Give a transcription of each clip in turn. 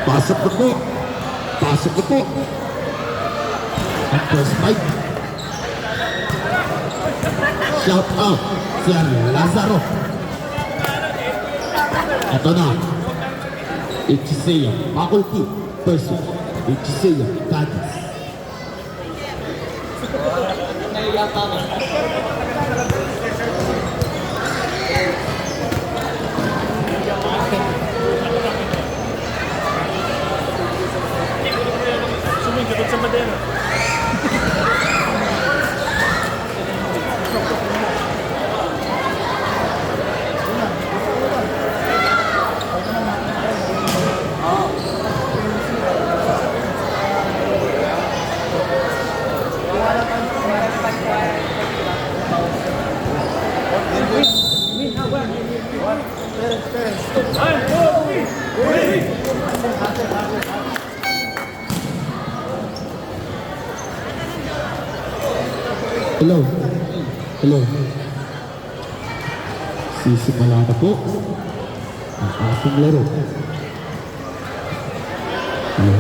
Pasok na po. Pasok na po. At first fight. Shout out si Lazaro. Ito na. Echiseya Faculty versus Echiseya Cadiz. Sumigagot sa madera. Hello. Hello. Sisimula na po ang ating laro. Hello.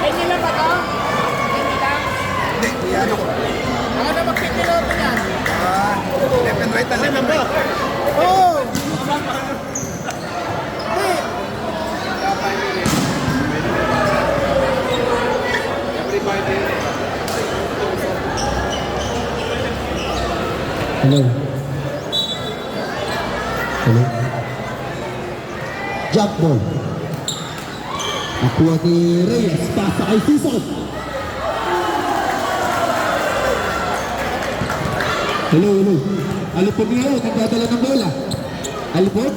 Hindi lang ba ito? Hindi lang? Hindi, ano ko. Ako na magpipiloto yan. Left and right na lang ba? Oo! Hello. Hello. Jump ball. Nakuha ni Reyes. Pasa kay Sison. Hello, hello. Alipod niya yun. Nagdadala ng bola. Alipod.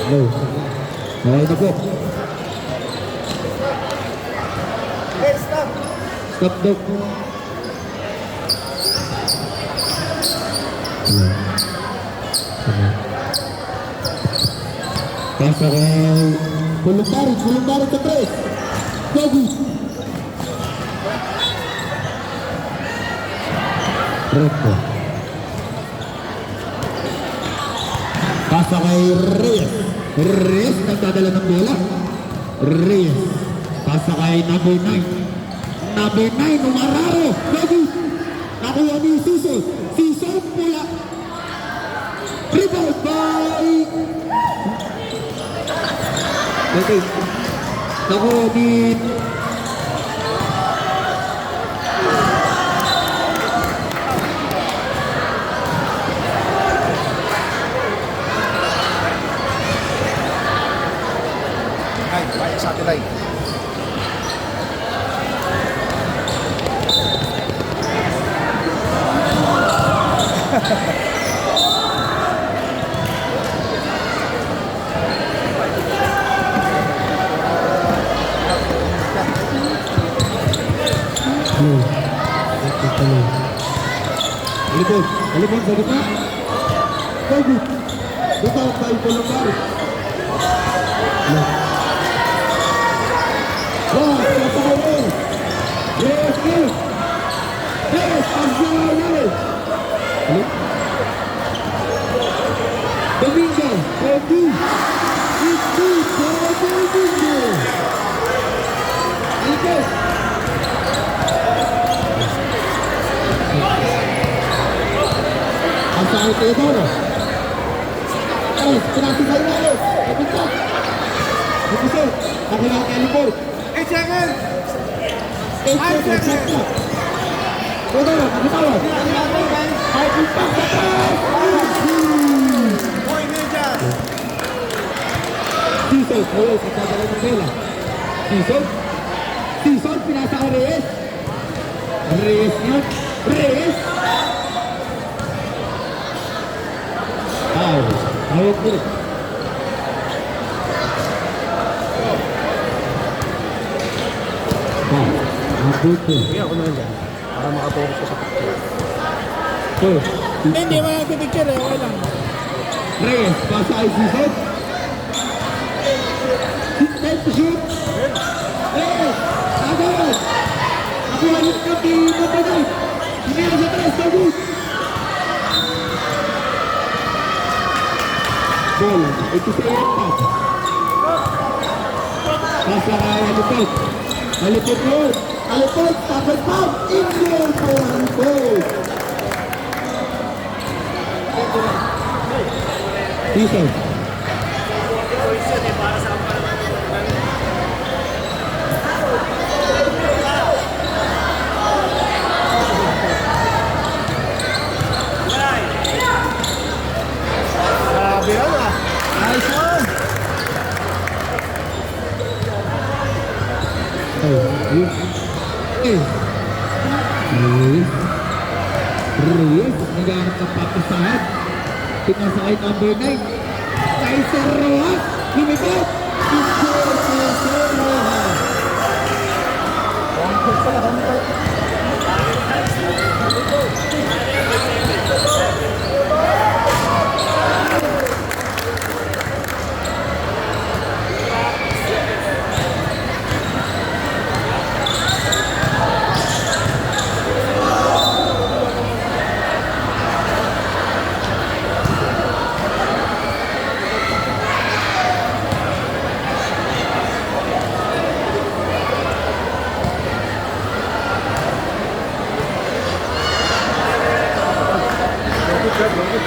Hello. Okay na po. Hey, stop! Stop daw. Hello. Hello. Pasa kay Voluntario sa tres. Gogi. Recto. Pasa kay Reyes. Reyes nagdadala ng bola. Reyes. Pasa kay number 9. Number 9, Umararo. Gogi. Nakuha ni Sison. Sison pula. Rebound by... Okay. Nakuha ni... Ay, bayan sa atin ay. Alipod sa gitna. Gogi. Bitaw kay Voluntario. Wow, kasama. Yes, yes. Yes, Azul. Hello? Domingo. Gogi. Itu Domingo. Alipod. Ang saan ito ito, no? Alas, pinasok sa ilalim. Kapita. Kapita. Nakuha kay Alipod. 8 seconds! 8 seconds. Ito na, kapitawad. Ay, impact sa taas. Point ninja! Sison, Reyes, nagdadala ng bola. Sison, pinasa kay Reyes. Reyes yun. Reyes. Foul. Hawak ulit. Foul. Mabuti. Kaya ako naman dyan. Para makapokus ko sa picture. Two. Hindi mo nagpipicture eh. Okay lang. Reyes. Pasa ay sisod. Time to shoot. Reyes. Agad. Ako alis ka di Mapanay. Hindi na sa tres. Sagot. Ball. Ito sa iyapas. Pasa kay Alipot. Alipot yun. Alipot. Tapos pop. Indoor for one goal. Dito. Grabe yan ah. Nice one. Reyes, naghahanap ng papasahan. Pinasakay number 9. Kaiser Rojas, lumipot. Kaiser Rojas.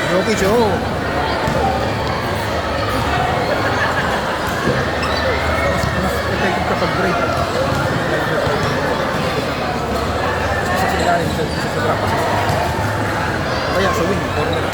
Rocky Joe. Effective kapag break. Sa sigarin, sa drop. Kaya sa wing, corner.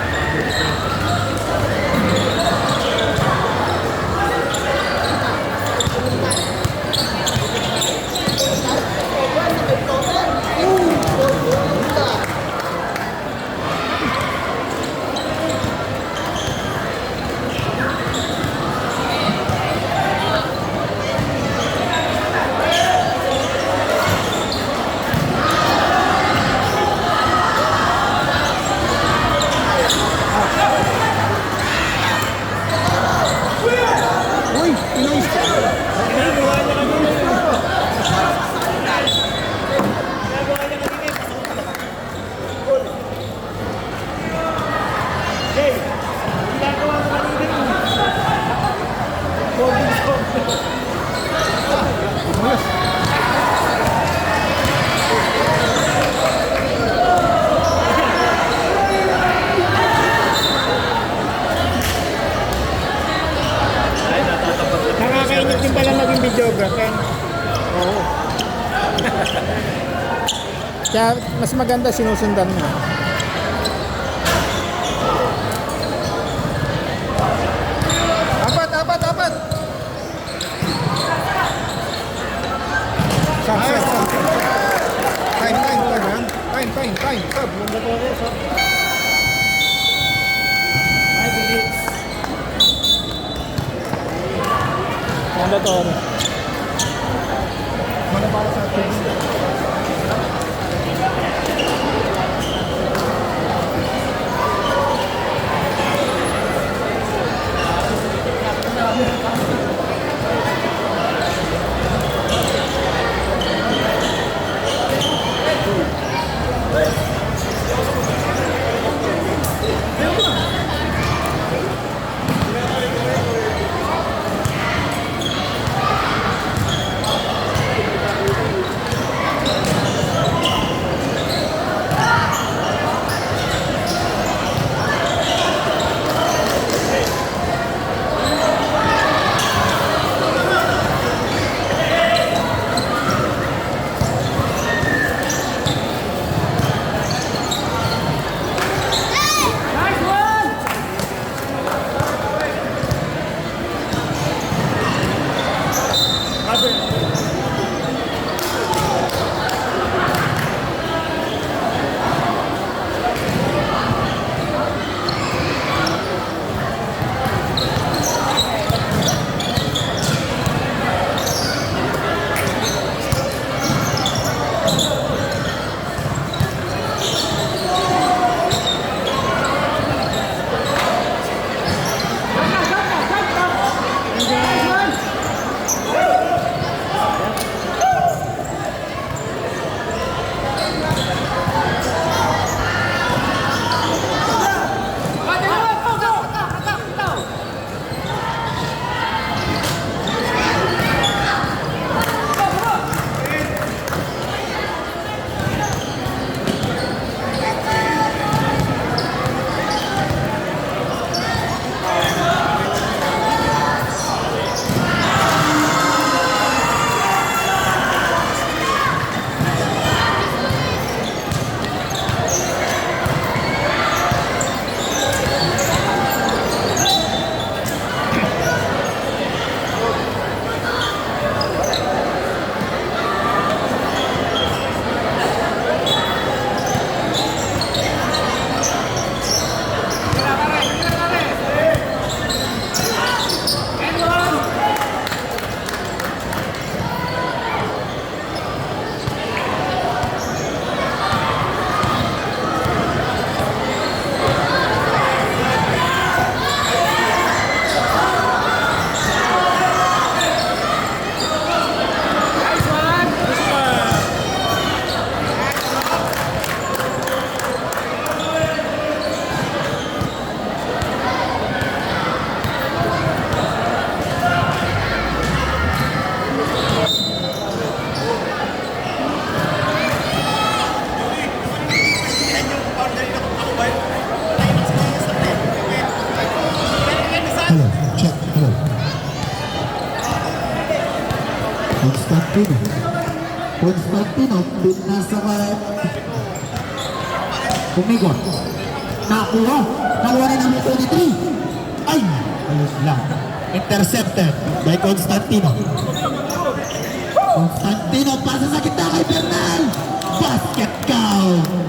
Nakakainit din pala maging videographer. Oo. Kaya mas maganda sinusundan mo. Apat, apat, apat. Sub, sub, sub. Time, time, time, man. Time, time, time. Sub. Ano to? Mana para sa atin? Constantino. Constantino, binasa ka. Pumigot. Nakuha. Nakuha rin ang 23. Ay! Ayos lang. Intercepted by Constantino. Constantino, pasa sa gitna kay Bernal. Basket count.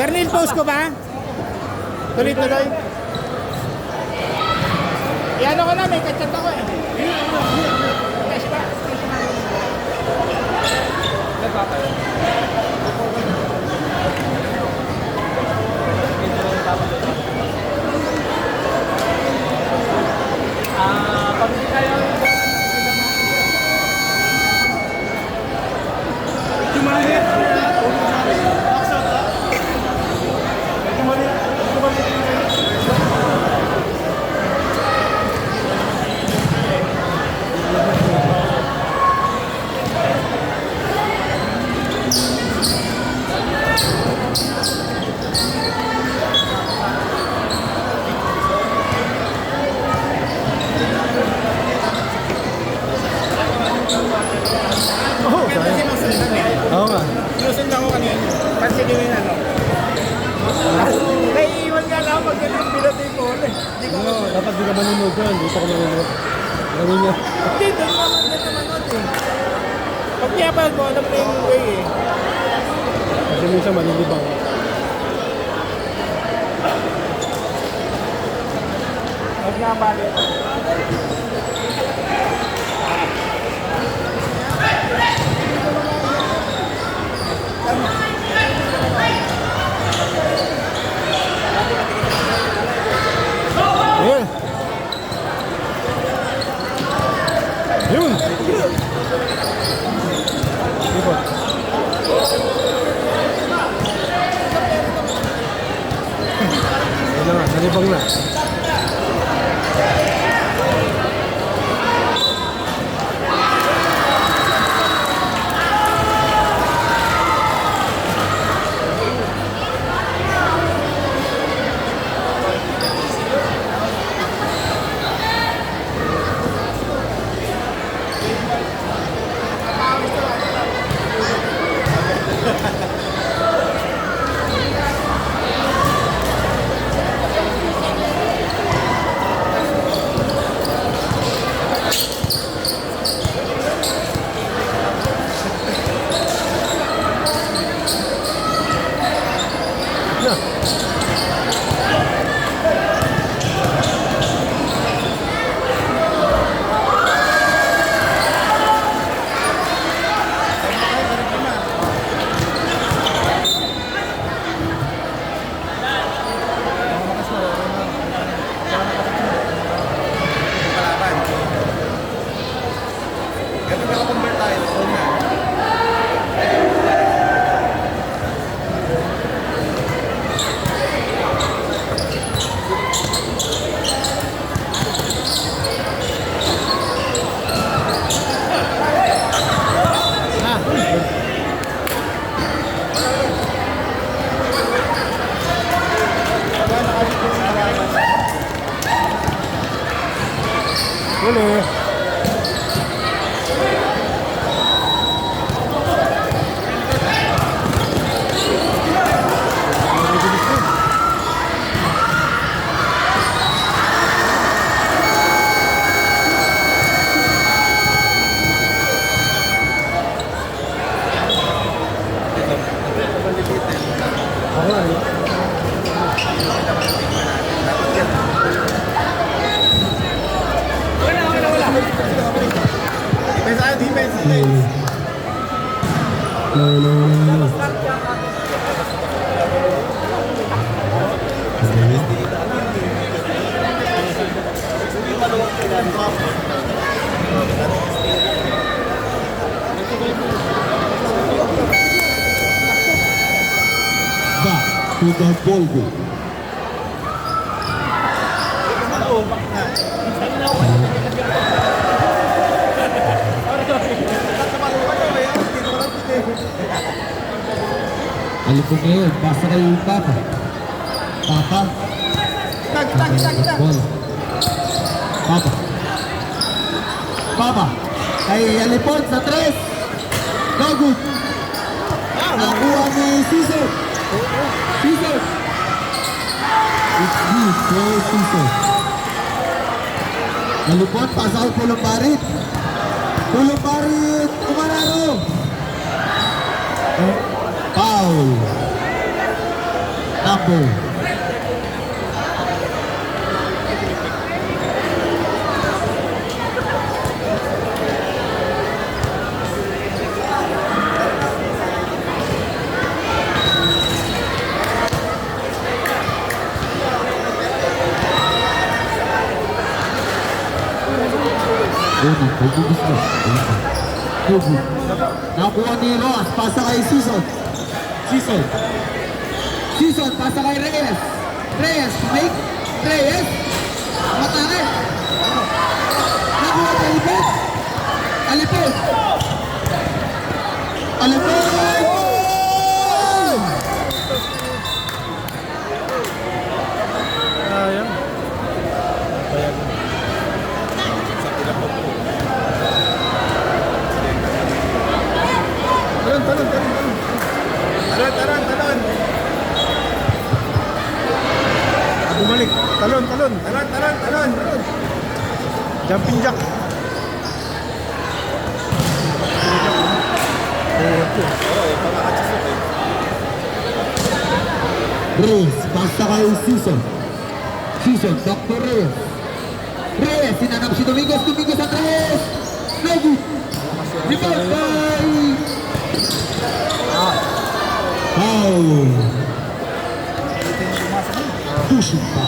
Kernel, post ko ba? Tuloy-tuloy. Iano ko na, may kachat ako eh. Cash pa. Oo nga. Sinusundan ko kanina. Pansin yung ano. Naiiwan nga lang pag ganun pilot yung phone eh. Hindi ko Dapat di ka manunod yun. Hindi pa ka manunod. Gawin niya. Hindi, doon naman na manood eh. Pag pinapanood mo, alam mo yung way eh. Kasi minsan malilibang. Pag napanood. Ayun. Yun. Ikot. Ayun na nga, nalibang na. Huli. Back to the ballgame. Alipong ngayon, pasa kay Papa. Papa. Ball. Papa. Papa. Kay Alipon sa 3. No good. Nakuha ni Cesar. Cesar. It's good for Cesar. Alipon, pass out Pulong Barit. Pulong Barit, Umararo. Foul. Ball. Unang pagbubusto. Hugo. Nakuha ni Roas. Pasa kay Season. Season. Season. Pasa kay Reyes. Reyes. Make. Reyes. Matake. Nakuha kay Alipod. Alipod. Alipod. Ayan. Talon, talon, talon, talon. Talon, talon, talon. Bumalik. Talon, talon. Talon, talon, talon, talon. Jumping jack. Reyes, pasa kay Season. Season, back to Reyes. Reyes, sinanap si Domingos. Domingos at Reyes. No good. Rebound by... Foul. Pushing pa.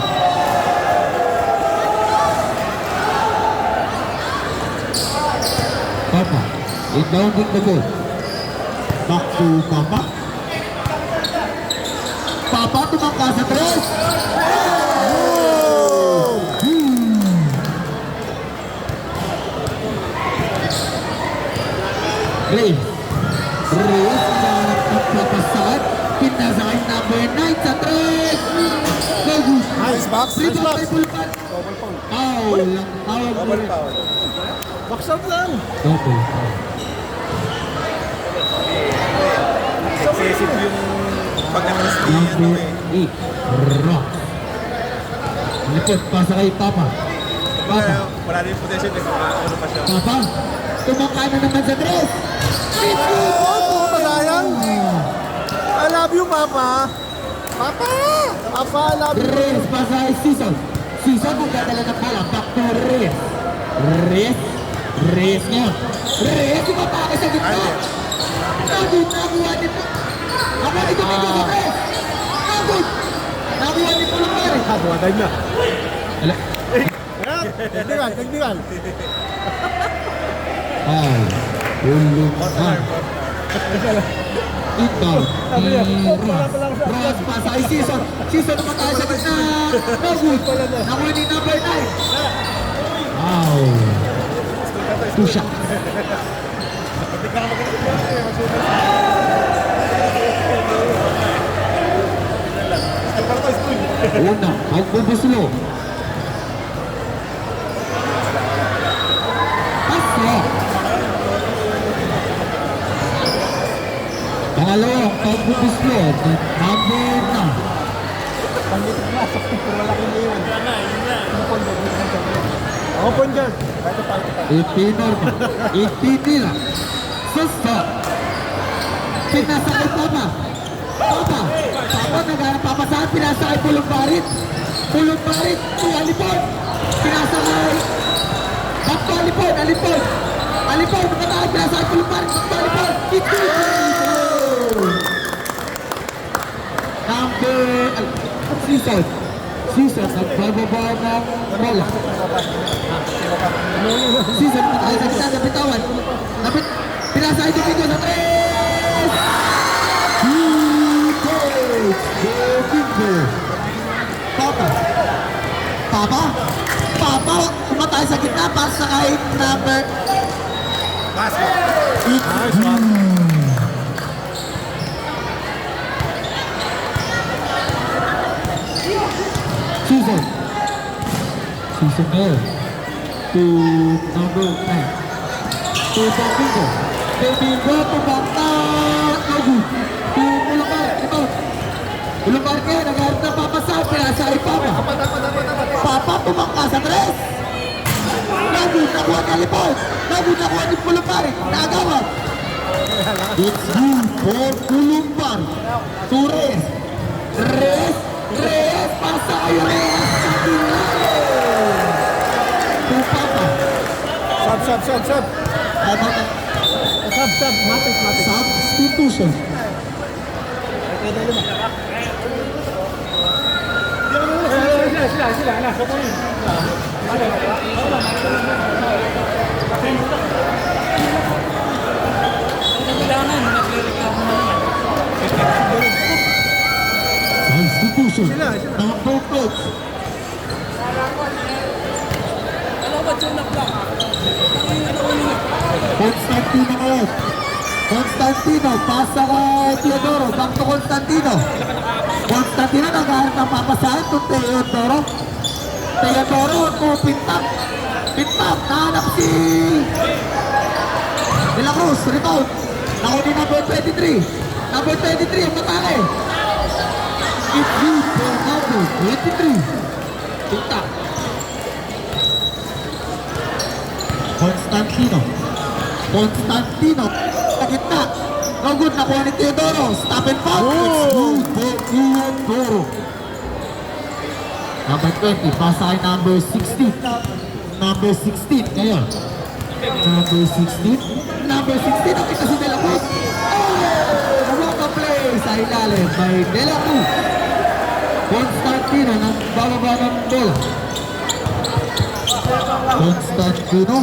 Papa, inbounding the ball. Back to Papa. Papa tumangka sa tres. Reyes. Reyes na nagpapasahan. Pinasakay number 9 sa tres. No good. Nice box, nice Rebound box. by Pulpan. Foul lang. Foul. Box out lang. Double foul. Excessive yung pag-akas ni ano Number eh. 8. Rock. Lipot, pasa kay Papa. Papa. Wala rin yung potential eh. Ano pa siya. Papa. Tumangka na naman sa tres. Oh, sayang. I love you, Papa. Papa! Papa, I love you. Reyes, pasa kay Season. Season, magdadala ng bola. Back to Reyes. Reyes. Reyes ngayon. Reyes, umapake sa gitna. Nagod, nakuha ni po. Nakuha ni Domingo sa tres. Nagod. Nakuha ni Pulupari. One time na. Ala. Technical, technical. Ay. Pulupari. Inbound. Sabi niya, Ni Ross. wala siya. Ross, pasa kay Season. Season, umapake sa gitna. Nagod. Nakuha ni number 9. Wow. Two shots. Una, magbubuslo. Pasa. Pangalawang pagbubuslo ng number 9. Ako po dyan. Ipinorma. Itinila. Susto. Pinasa kay Papa. Papa. Papa naghanap papasahan. Pinasa kay Pulumbarit. Pulumbarit. Alipon. Pinasa kay... Back to Alipon. Alipon. Alipon. Nakatakas. Pinasa kay Pulumbarit. Back to Alipon. Ito. Number... Season. Season. Nagbababa ng bola. Season. Nakatakas sa gitna. Napitawan. Pinasa kay Domingo sa tres. Domingo. Papa. Papa. Papa. Kumatay sa gitna. Pasa kay number... Nice one. Season. Season ngayon. To number 9. To Domingo. Domingo. Tumangka. Nagu. To Pulumbar. Ito. Pulumbar kayo. Nagharap na papasa. Pinasa kay Papa. Papa tumangka sa tres. Nagu. Nakuha ni Alipon. Nagu. Nakuha ni Pulumbar. Nagawa. It's good for Pulumbar. To Reyes. Reyes. ay Reyes Aguilera. Pupapa. Sub. Substitution. Substitution. Number 6. Constantino ngayon. Constantino, pasa kay Teodoro, back to Constantino. Constantino, naghahanap ng papasahan to Teodoro. Teodoro, to Pintak. Pintak, nahanap si De La Cruz, rebound. Nakunin number 23. Number 23, ang matake. It's good for number 23. Pintak. Constantino. Sa gitna. No good, nakuha ni Teodoro. Stop and foul. It's good for Teodoro. Number 20, pasa kay number 16. Number 16 ngayon. Number 16. Number 16, nakita si De La Cruz. Oh! Walk play sa ilalim by De La Cruz. Constantino, nagbababa ng bola. Constantino.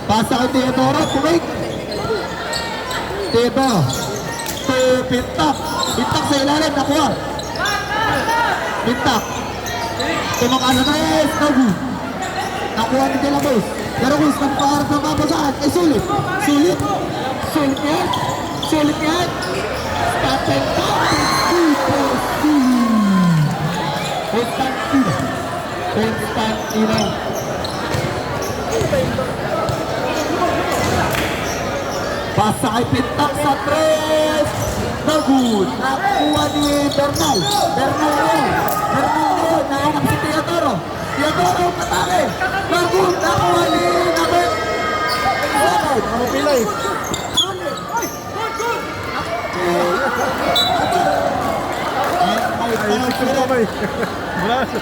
Pasa kay Teodoro, kumik. Teodoro. Pintak. Pintak sa ilalim, nakuha. Pintak. Tumakas na Reyes, no good. Nakuha ni De La Cruz. De La Cruz, nagpakarap ng mapasaan. Sulit. Sulit yan. Stop and pop. Constantino. Pasa kay Pintak sa 3. No good. Nakuha ni Bernal. Bernal. Nahanap si Teodoro. Teodoro, patake. No good. Nakuha ni Nabel. Ano pilay? Ay, braso.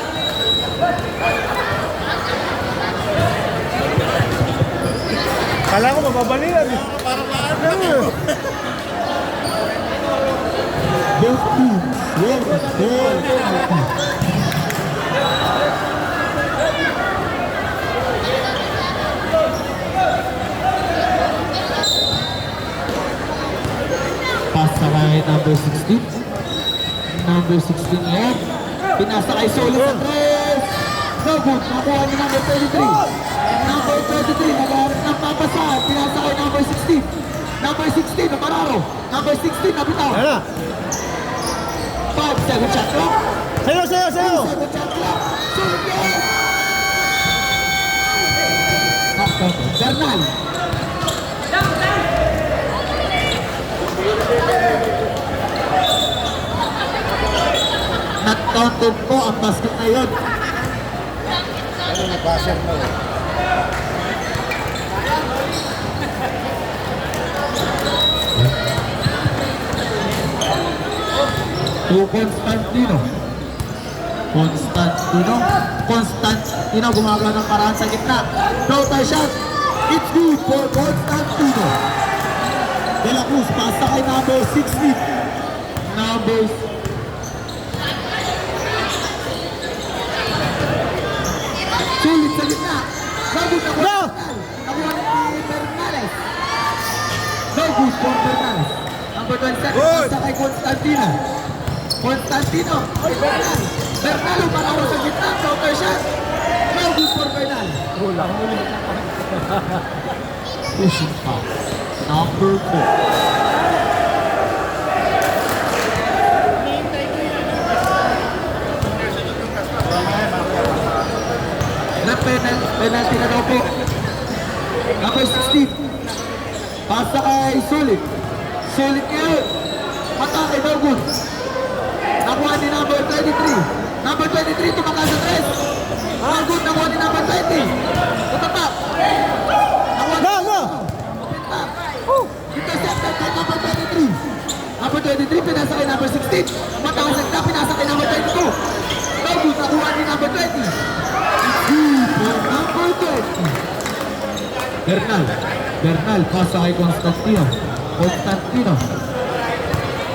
Kala ko mababalian eh. Both teams were all pasa kay number 16. Number 16 yan. Pinasa kay Solo sa 3. No good. Nakuha ni number 33. Number 33. Naghahanap ng papasahan. Pinasa kay number 16. Number 16 na Mararo. Number 16 na bitaw. Ayan na. 5-second shot clock. Sayo. 2-second shot clock. Sulit yan. Bernal. Not-counted po ang basket na yun. Ano na basher mo? To Constantino. Constantino gumagawa ng paraan sa gitna. Floater shot. It's good for Constantino. De La Cruz, pasa kay number 16. Number sulit sa gitna. Good na No! Nakuha ni Bernales. No good for Bernales. Number 27, Good! pasa kay Constantino. Bernal, umaraw sa gitna. Floater shot. No good for Bernal. Pushing foul. Number 4. Penalty na daw po. Number 16. Pasa kay Sulit. Sulit ngayon. Mata kay Dogun. Nakuha ni number 23. Number 23 tumakas sa 3. Dogun nakuha ni number 20. Tatatak. Nakuha ni No! Pintak. Intercepted kay number 23. Number 23, pinasa kay number 16. Matakasag na, pinasa kay number 22. Dogut, nakuha ni number 20. For number 20. Bernal, pasa kay Constantino.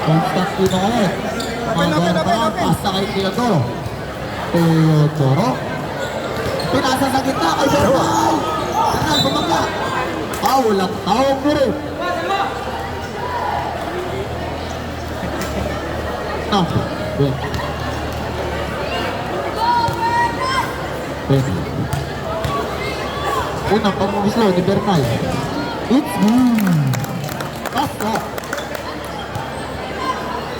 Constantino ulit. Bernal, pasa kay Teodoro. Pinasa sa gitna kay Bernal. Bernal, bumangga. Walang tawag mo rin. No. Unang pamubuslo ni Bernal. It's good. Pasta.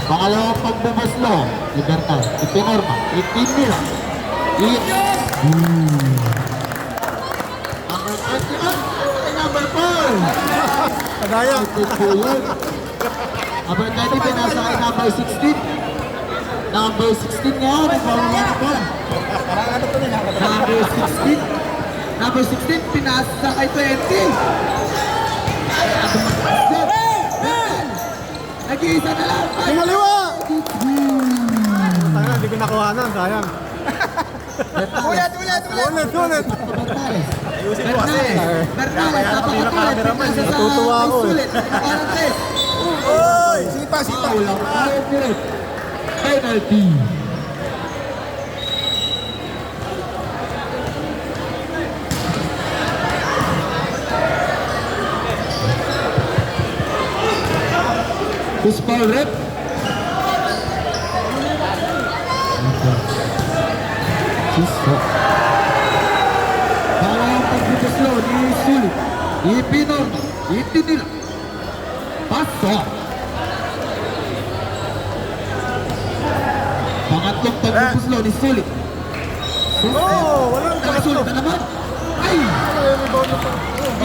Pangalawang pagbubuslo ni Bernal. Ipinorma. Ipinila. It's good. Number 4. Kagaya. Number 20, pinasa kay number 16. Number 16 nga, nagpapalala po. Number 16, pinasa kay 20. Nag-iisa na lang. Kumaliwa! Tanga, hindi ko nakuhanan. Sayang. Ulit! Ulit! Ayusin mo kasi. Bernal, napakatulit. Pinasa sa Natutuwa ako eh. sulit. Nakarantes. Oy! Sipa! Walang tawag mo rin. Penalty. Puspal rep. Pangalawang pagbubuslo ni Sulit. Ipinorma. Itinila. Paso. Pangatlong pagbubuslo ni Sulit. Walang Nakasulit na naman. Ay!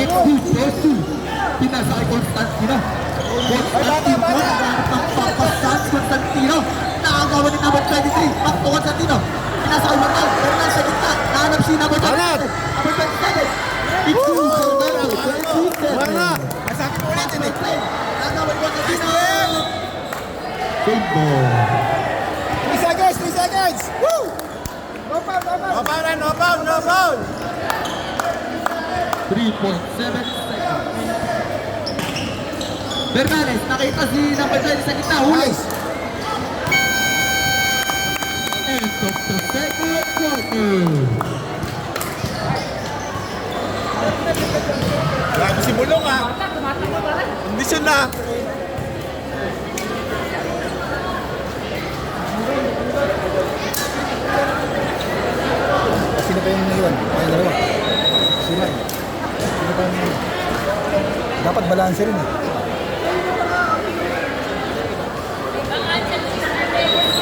It's good for Sulit. Pinasa kay Constantino. Constantino. Nagahanap ng papasans. Constantino. Nakagawa ni number 23. Pakto Constantino. Pinasa kay Bernal. Bernal sa gitna. Nahanap si number 27. Number 27. It's good for number 27. Wala! Masabi ko ulit yun eh. Nagawa ni Constantino. Good ball. 3 seconds! 3 seconds! Woo! No foul! 3.7 seconds. Bernales, nakita si number 20 sa gitna. Huli. Nice! End of the second quarter. Grabe si Bulong ah! Kondisyon na! Sino pa yung naiwan? Ay, dalawa. Sino pa yung naiwan? Dapat balanse rin eh.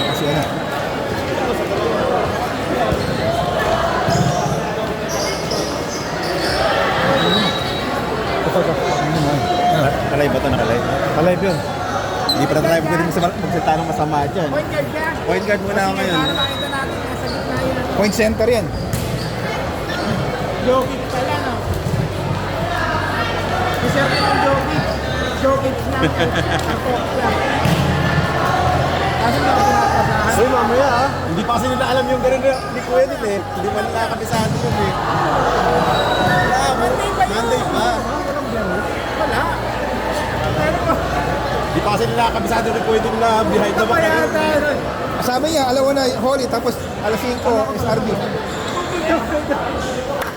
Kasi ano? Kalay ba ito? Nakalay? Alive yun. Hindi pa na tayo pwede magsalita ng masama dyan. Point guard ka. Point guard muna ako ngayon. Para makita natin na sa gitna yun. Point center yan. Jokic pala, no? Isa rin ang Jokic. Jokic lang. Ako lang. Kasi hindi ako pinapasahan. Uy, mamaya ah. Hindi pa kasi nila alam yung ganun na hindi pwede eh. Hindi pa nila kabisado yun eh. Wala, Monday pa. Wala. Pero, Hindi pa kasi nila kabisado rin pwede na behind the back na yun. kaya Kasama niya, alawa na Holy, tapos alas 5, SRB.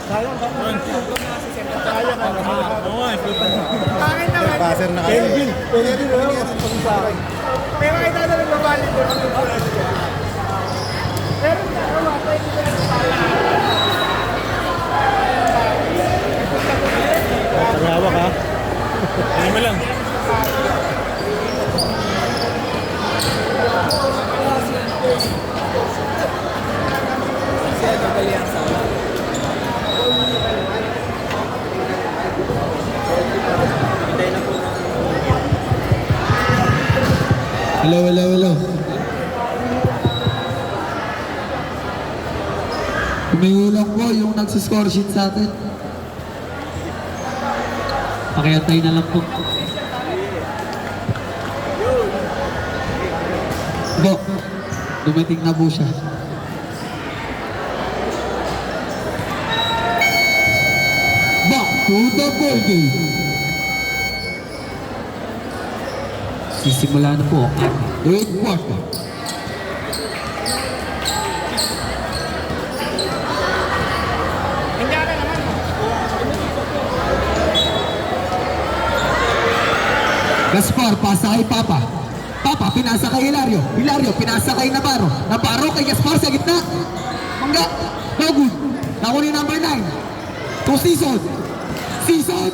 Sayang ba? Kaya ka na. Oo, Bakit naman? passer na kayo. Kelvin. Kelvin, ano? Pag sa akin. Pero kita na rin babalik doon. Pero wala, pwede na rin pala. Nagawak ha? Ano mo lang? Hello. Umiulong po yung nagsiscore sheet sa atin. Pakiantay na lang po. Bo, dumating na po siya. Back to the ball game. Sisimula na po ang third quarter. Gaspar, pasa kay Papa. Papa, pinasa kay Hilario. Hilario, pinasa kay Navarro. Navarro kay Gaspar sa gitna. Mangga, no good. Nakuha ni number 9. To Season. Season.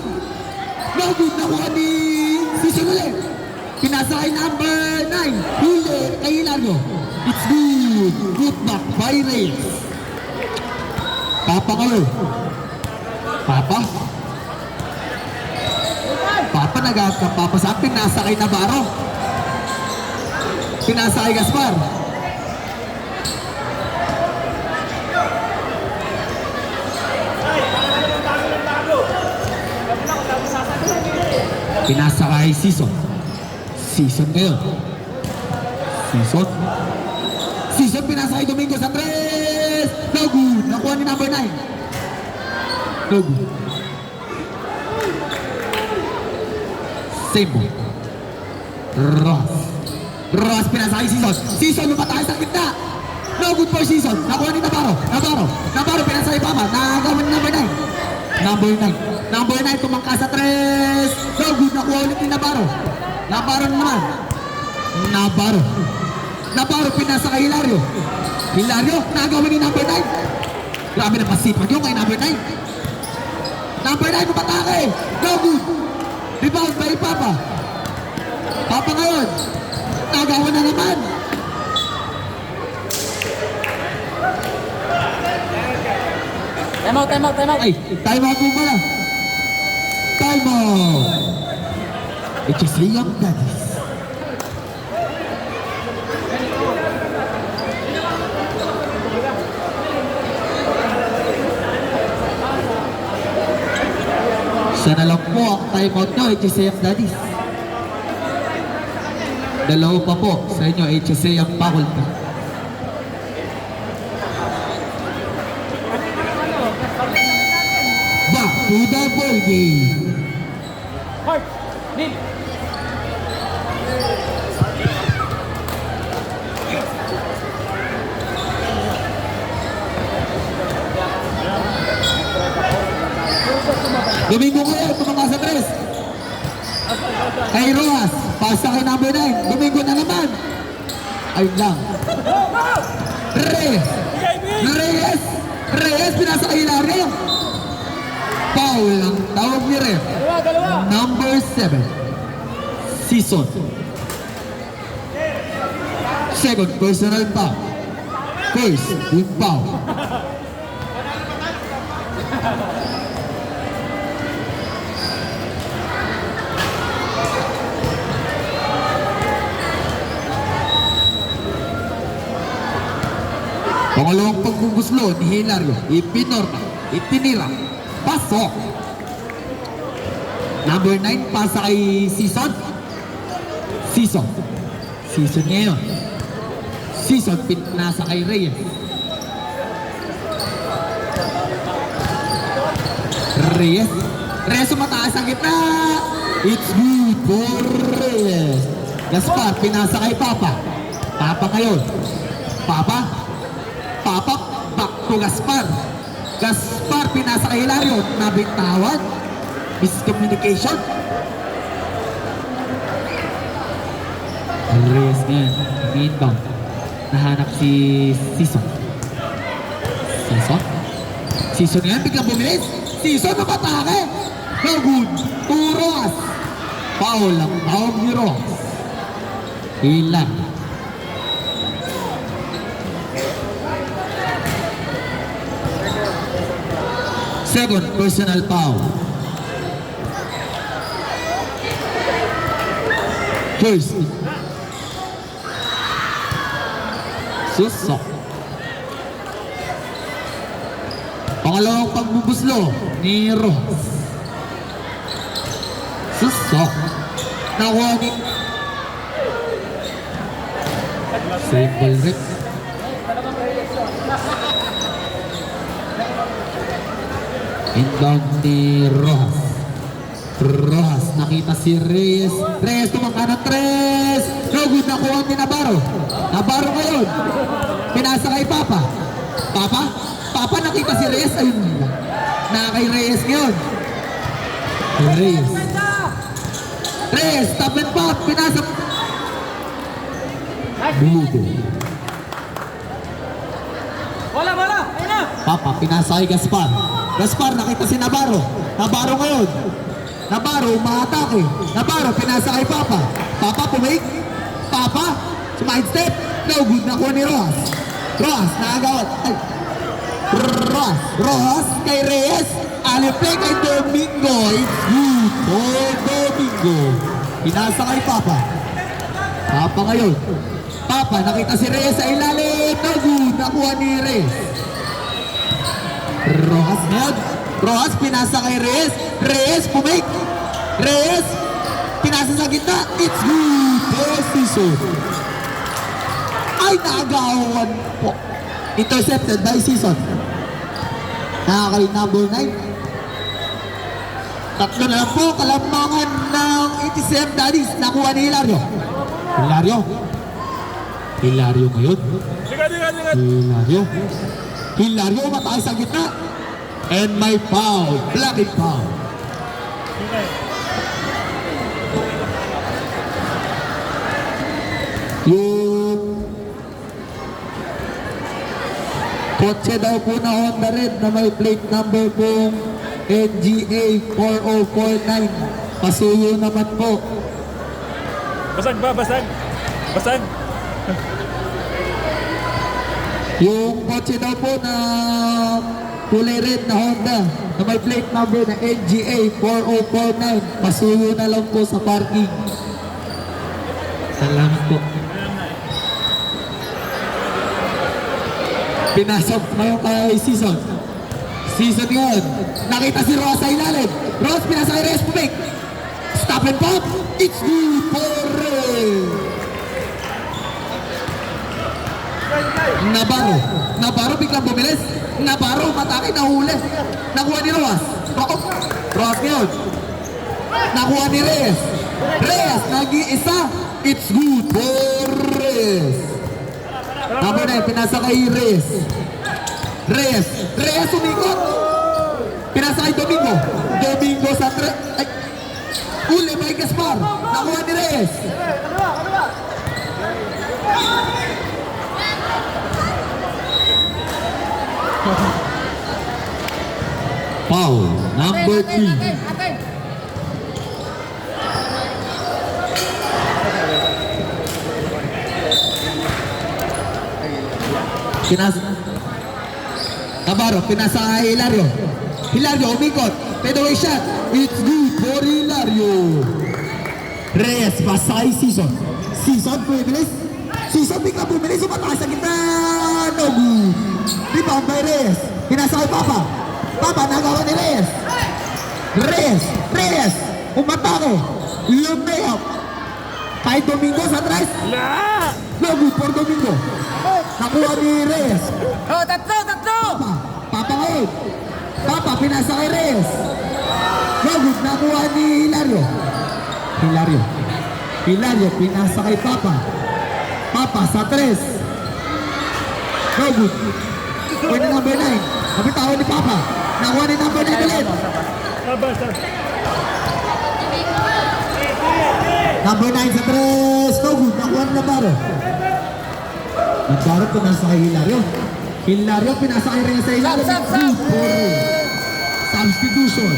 No good, nakuha ni Season ulit. Pinasa kay number 9. Huli kay Hilario. It's good. Good back by Reyes. Papa kayo. Papa. Papa nagkapapasa. Pinasa kay Navarro. Pinasa kay Gaspar. Pinasa kay Season. Season ngayon. Season. Season pinasa kay Domingo sa 3. No good. Nakuha ni number 9. No good. Sebo. Ross. Ross pinasa kay Season. Season lumatay sa gitna. No good for Season. Nakuha ni Navarro. Navarro pinasa kay Papa. Nakagawa ni number 9. Number 9. Number 9 tumangka sa 3. No good. Nakuha ulit ni Navarro. Navarro naman. Navarro pinasa kay Hilario. Hilario nagawa ni number 9. Grabe na pasipag yung kay number 9. Number 9 pumatake. No good. Rebound by Papa. Papa ngayon. Nagawa na naman. Time out. Ay, time out mo pala. Time out. It's just Liam Daddies. Siya na lang po ang time out nyo, HSAM Daddies. Dalawa pa po sa inyo, HSAM Faculty. Back to the ball game. Heart. Deep. Domingo ngayon, tumangka sa 3. Kay Rojas, pasa kay number 9. Domingo na naman. Ayun lang. Reyes, pinasa kay Hilario. Foul ang tawag ni Ref. Number 7. Season. Second personal foul. First, yung foul. Pangalawang pagguguslo ni Hilario, ipinorma, itinira, pasok. Number 9, pasa kay Season. Season ngayon. Season, pinasa kay Reyes. Reyes umataas ang gitna. It's good for Reyes. Gaspar, pinasa kay Papa. Papa ngayon. Papa, back to Gaspar. Gaspar, pinasa kay Hilario. Nabitawan. Miscommunication. Reyes ngayon. Inbound. Nahanap si Season. Season ngayon, biglang bumilis. Season, napatake. No good. To Rojas. Foul ang tawag ni Rojas. Ilan. Second personal foul. First. Susok. Pangalawang pagbubuslo ni Rojas. Susok. Nakuha ni Safe ball rip. Inbound ni Rojas. Rojas, nakita si Reyes. Reyes, tumangka ng tres. No good, nakuha ni Navarro. Navarro ngayon. Pinasa kay Papa. Papa, nakita si Reyes. Ayun lang. Kay Reyes ngayon. Reyes, top and pop. Pinasa. Budo. Bola! Ayun na! Papa, pinasa kay Gaspar. Gaspar, nakita si Navarro. Navarro ngayon. Navarro, umaatake. Navarro, pinasa kay Papa. Papa, pumake. Papa, sumahid step. No good, nakuha ni Rojas. Rojas, nakagawat. Ay. Rojas, kay Reyes. Aliplay kay Domingo. It's good for Domingo. Pinasa kay Papa. Papa ngayon. Papa, nakita si Reyes sa ilalim. No good, nakuha ni Reyes. Rojas ngayon. Rojas, pinasa kay Reyes. Reyes, pumake. Reyes, pinasa sa gitna. It's good. Position. Ay, nakagawan po. Intercepted by Season. Nakakay number 9. Tatlo na lang po. Kalambangan ng 87 Daddies. Nakuha ni Hilario. Hilario ngayon. Hilario mataas sa gitna. And my foul. Blocking foul. Yung kotse daw po na Honda Red na may plate number pong NGA 4049. Pasuyo naman po. Basag. Yung kotse daw po na kulay red na Honda na may plate number na NGA 4049. Pasuyo na lang po sa parking. Salamat po. Pinasok ngayon kay Season. Season ngayon. Nakita si Ross sa ilalim. Ross, pinasa kay Reyes Pumik. Stop and pop. It's good for Reyes. Navarro biglang bumilis. Navarro, matake, nahuli. Nakuha ni Ross. Ross ngayon. Nakuha ni Reyes. Reyes, nag-iisa. It's good for Reyes. Number 9, pinasa kay Reyes. Reyes umikot. Pinasa kay Domingo. Domingo sa ay. Uli by Gaspar. Nakuha ni Reyes. Foul, number 3. Navarro, pinasa kay Hilario. Hilario, umikot. Fadeaway shot. It's good for Hilario. Reyes, pasa kay Season. Season, bumibilis. Season, bigla bumibilis. Umatakas sa gitna. No good. Rebound by Reyes. Pinasa kay Papa. Papa, nagawa ni Reyes. Reyes. Umatake. Yung layup. Kay Domingo sa tres. No good for Domingo. Nakuha ni Reyes. Oh, tatlo! Papa ngayon. Papa, pinasa kay Reyes. No good, nakuha ni Hilario, pinasa kay Papa. Papa sa tres. No good. Pwede number 9. Napitawan ni Papa. Nakuha ni number 9 ulit. Number 9 sa tres. No good, nakuha ni Navarro. Navarro pinasa kay Hilario. Hilario pinasa kay Reyes sa ilalim. Good for substitution.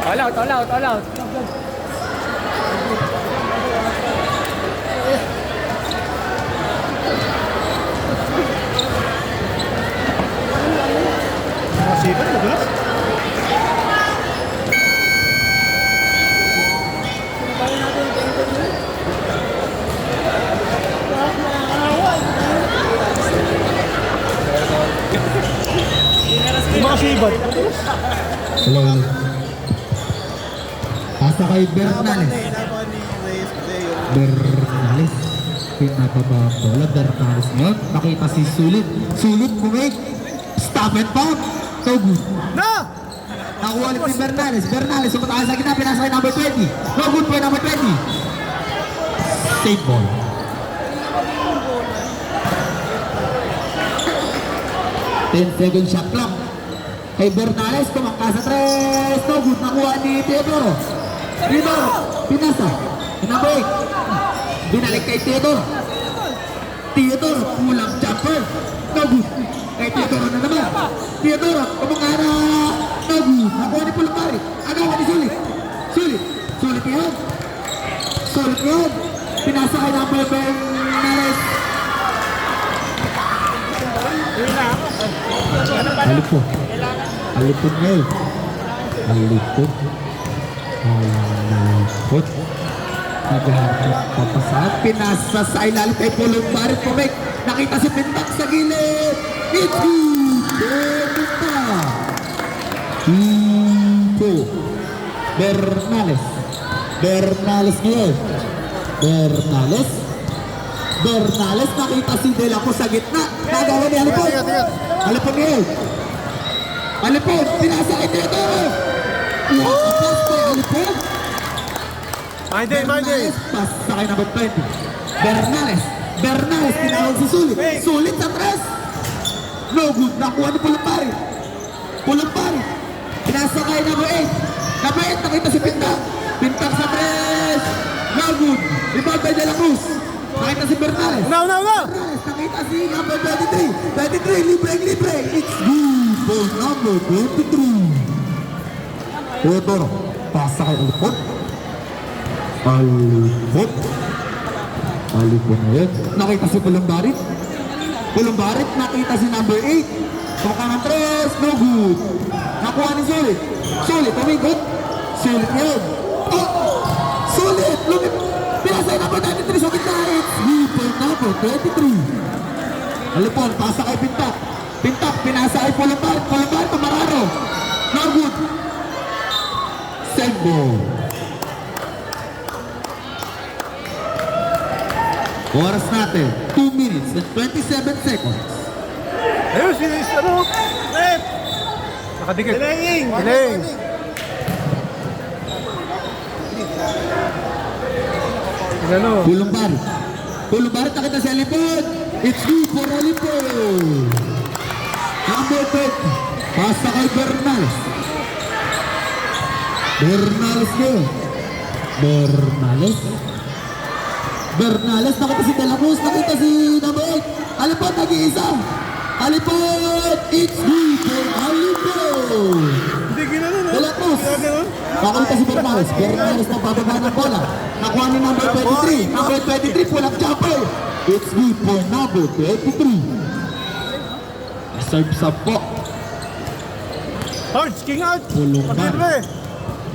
All out. Hello. Pasa kay Bernales. Bernales. Pinababa ang bola. Bernales ngayon. Nakita si Sulit. Sulit kumig. Stop and pop. No good. Na! Nakuha ulit ni Bernales. Bernales sumatakas sa gitna. Pinasa kay number 20. No good po yung number 20. Save ball. Ten-second shot clock. Kay Bernales, tumangka sa tres. No good. Nakuha ni Teodoro. Teodoro. Pinasa. Number 8. Binalik kay Teodoro. Teodoro. Kulang jumper. No good. Kay Teodoro na naman. Teodoro. Tumangka na. No good. Nakuha ni Pulpari. Agawa ni Sulit. Sulit. Sulit yun. Sulit yun. Pinasa kay number Bernales. Alipod. Alipod ngayon. Alipod. Alipod. Naghahanap papasahan. Pinasa sa ilalim kay Pulong Barit Pumek. Nakita si Pintak sa gilid. It's good. Pintak. Ito. Bernales. Bernales ngayon. Bernales. Bernales, nakita si De La Cruz sa gitna. Nagawa ni Alipod. Alipod ngayon. Alipod, pinasa kay Teodoro. Pass kay Alipod. My day, my day. Bernales, pass sa kay number 20. Bernales. Bernales, tinawag si Sulit. Sulit sa tres. No good, nakuha ni Pulupari. Pulupari. Pinasa kay number 8. Number 8, nakita si Pintak. Pintak sa tres. No good. Rebound by De La Cruz. Nakita si Bernales. No! Bernales, nakita si number 23. 23, libre. It's good for number 23. Teodoro, pasa kay Alipod. Alipod. Alipod na yun. Nakita si Pulumbarit. Pulumbarit, nakita si number 8. Toka ng tres, no good. Nakuha ni Sulit. Sulit, tumikot. Sulit yun. Oh! Sulit! Pinasa yung number 23 sa gitna. It's good for number 23. Alipod, pasa kay Pintak. Pintak, pinasa kay Pulumbarit. Pulumbarit, Mararo. No good. Save ball. Oras natin, 2 minutes and 27 seconds. Ayun, sinis, ano? Nakadikit. Delaying. Ano? Pulumbarit. Pulumbarit, nakita si Alipod. It's good for Alipod. Number 20. Pasa kay Bernales. Bernales ngayon. Bernales. Bernales, nakita si De La Cruz, nakita si number 8. Alipod, nag-iisa. Alipod, it's good for Alipod. Hindi ginanon, De La Cruz. Nakita si Bernales. Bernales na bababa ng bola. Nakuha ni number 23. Number 23, pull-up jumper. It's good for number 23. Serve sa po. Hard, king out. Pulumbarit.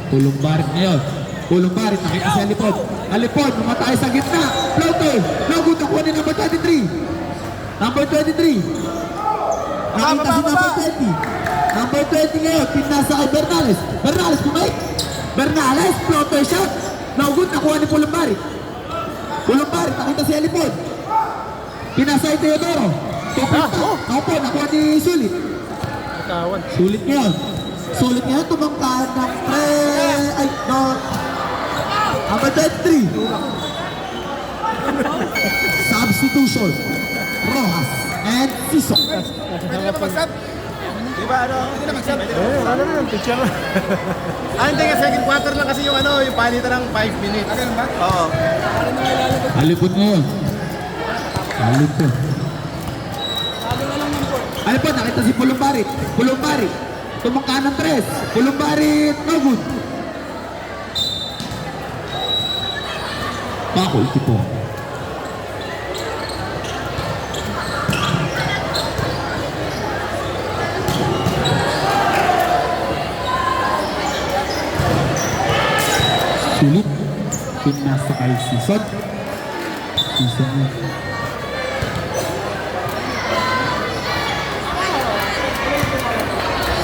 Pulumbarit ngayon. Pulumbarit, nakita si Alipod. Alipod, mamatay sa gitna. Floater. No good, nakuha ni number 23. Number 23. Nakita si number 20. Number 20 ngayon, pinasa kay Bernales. Bernales, kumait. Bernales, floater shot. No good, nakuha ni Pulumbarit. Pulumbarit, nakita si Alipod. Pinasa kay Teodoro. Tupinta. Opo, nakuha ni Sulit. Katawan. Sulit ngayon. Sulit ngayon, tumangka ng ay, no. Number 23. Substitution. Rojas and Siso. Diba ano? Hindi na magsab. Ano na yung picture? Hindi nga second quarter lang kasi yung ano, yung palitan ng 5 minutes. Ganun ba? Oo. Alipod ngayon. Alipod. Alipod, nakita si Pulumbarit. Pulumbarit. Tumangka ng tres. Pulumbarit, no good. Pako, ikipo. Sulit. Pinasa kay Sison. Sison na.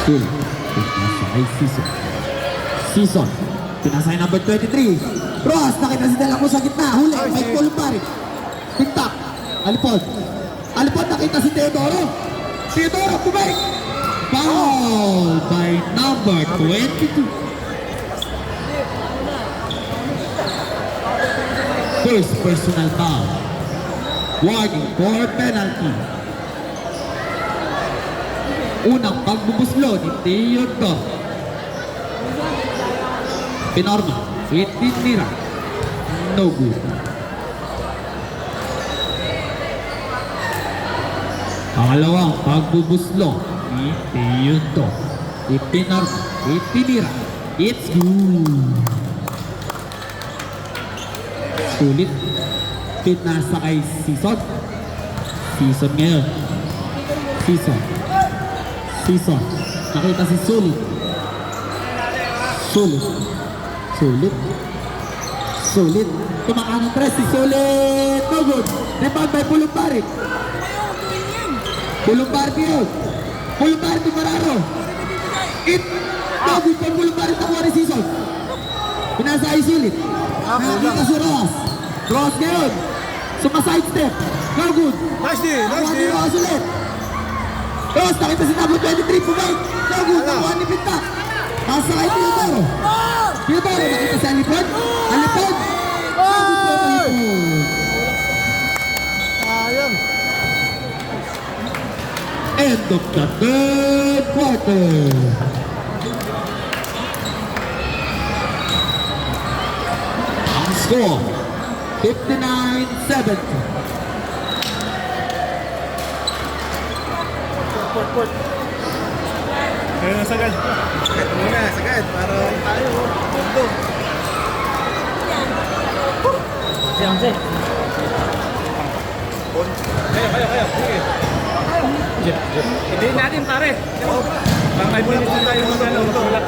Sulit. Pinasa kay Sison. Sison. Pinasa kay number 23. Rojas, nakita si Dela Cruz sa gitna. Huli, may kulong pare. Pintak. Alipod. Alipod, nakita si Teodoro. Teodoro, kumay. Foul by number 22. First personal foul. Warning for penalty. Unang pagbubuslo ni Teodoro. Pinorma, itinira. No good. Pangalawang pagbubuslo ni Teodoro. Ipinorma, itinira. It's good. Sulit. Pinasa kay Season. Season ngayon. Season. Season. Nakita si Sulit. Sulit. Sulit. Sulit. Tumakaan ng tres si Sulit. No good. Rebound by Pulumpari. Pulumpari yun. Pulumpari ni Mararo. It. No good by Pulumpari. Takuha ni Season. Pinasa ay Sulit. Nakita si Rojas. Rojas ngayon. Sumaside step. No good. Nice D, nice Nakuha D. ni Rojas ulit. Rojas, nakita si number 23. Pumay. No good. Nakuha ni Pintak. Pasa kay Teodoro. Teodoro, nakita si Alipod. Alipod. Ay! Sayang. End of the third quarter. Ang score, 59-70. Kaya na sagad. Muna, sagad. Para tayo. Mundo. Kaya. Sige. Hindi natin pare. Baka may minutes na tayo mag-ano. Wala.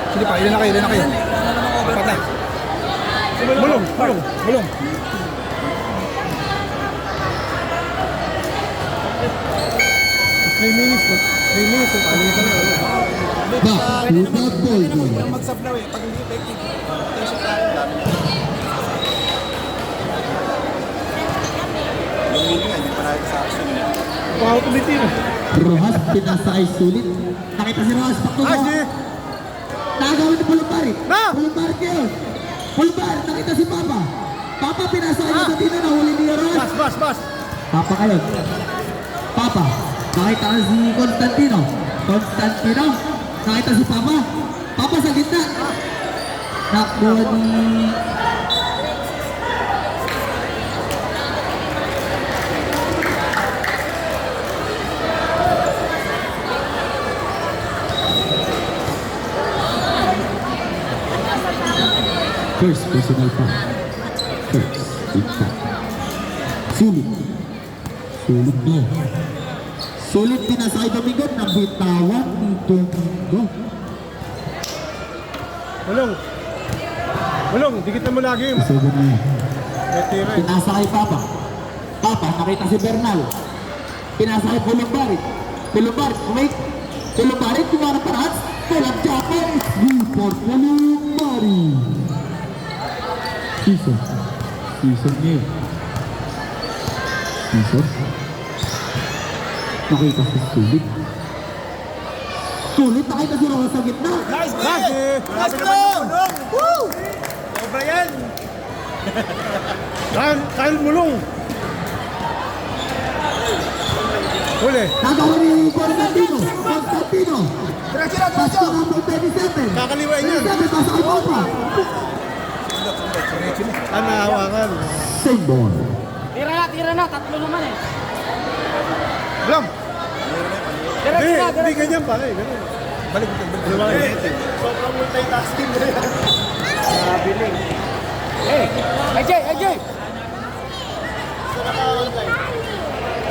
Sige pa, ilan na kayo, ilan na kayo. Apat na. Bulong, bulong, bulong. May minutes po. May minutes po. Palitan na. Back to the ball game. Mag-sub na eh. Pag hindi effective. Attention tayo. Dami na. Yung meaning nga, hindi pa natin sa action. Wow, tumitin. Rojas, pinasa kay Sulit. Nakita si Rojas, Nice D. patungo. Nakagawin ni Pulumpari. Na! Pulumpari kayo. Pulumpari, nakita si Papa. Papa, pinasa kay Matino na huli ni Rojas. Bas. Papa kayo. Papa. Nakita ka si Constantino. Constantino. Nakita si Papa. Papa sa gitna. Nakuha ni... First personal foul. First, impact. Sulit. Sulit niya. Sulit pinasay Domingo. Nabitawan ni Domingo. Bulong. Bulong, dikitan mo lagi. Isagot niya. May tira eh. Pinasa kay Papa. Papa, nakita si Bernal. Pinasa kay Pulumbari. Pulumbari, kumait. Pulumbari, kumara parats. Pulang Japan. It's good for Pulumbari. Season. Season niya. Season. Nakita si Sulit. Sulit, nakita si Rojas sa gitna. Nice D. Let's go! Woo! Sobra yan! Kyle Mulong. Huli. Nagawa ni Constantino. Constantino. Pasto number 27. Kakaliwain yan. 27, pasa kay Papa. Nahawakan. Same ball. Tira na. Tatlo naman eh. Blam. Diretso na. Hindi ganyan pa eh. Ganyan. Balik. Sobrang multitasking mo yan. Nabiling. AJ!